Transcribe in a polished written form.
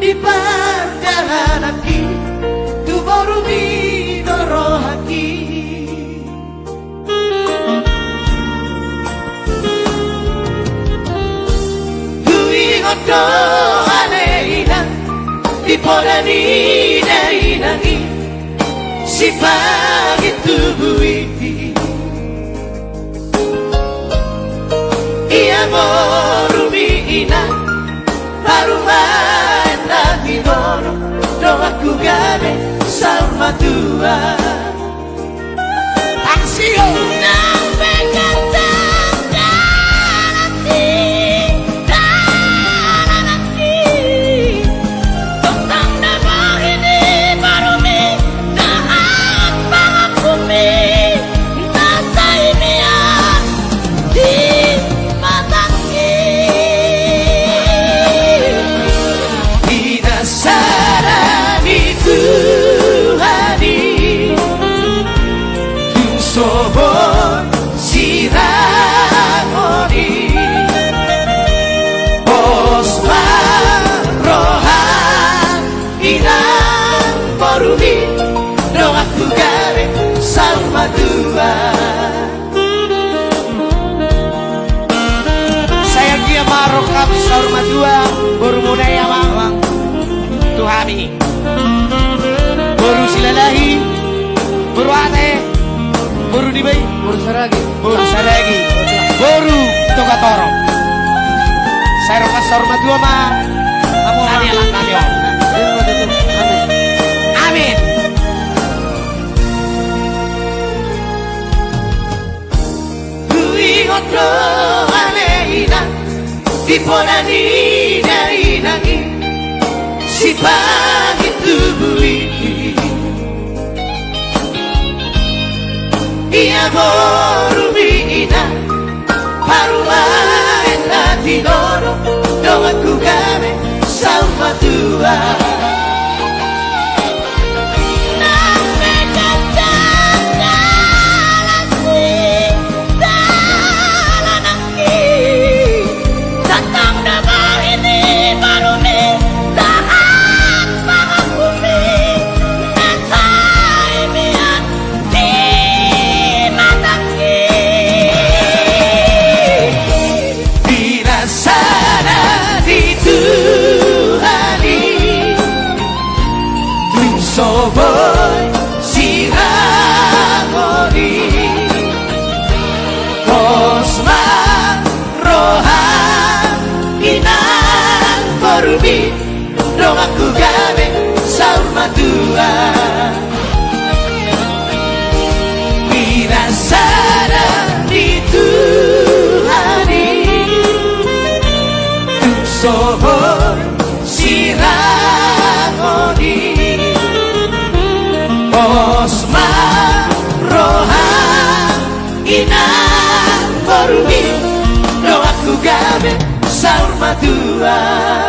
di perjalanan ki tu baru bidoro haki tu ingoto aleina di podani dari nangi si pagi tubui ia morumina Haruman na tinono doaku gabe sama tua Taksio Sobor sirangoni Osma rohan inang borumi doaku gawe sama dua saya dia marokap sama dua baru muda ya bang Tuhami baru silalahi baru ate Boru di bayi, boru saragi, boru toka toro. Saya rokas hormat dua mah. Amin alam kalian. Amin. Kui ngoto aleina, di ponani dari nangi, si pagi tubui. Ia morumina Harumain na tinoro doaku gawe sama tua Sobor sirangoni Osma rohan inang borumi doaku gawe sama dua Bila sana di Tuhani Sobor sirangoni Osma rohan inang borumi doaku gawe saur matua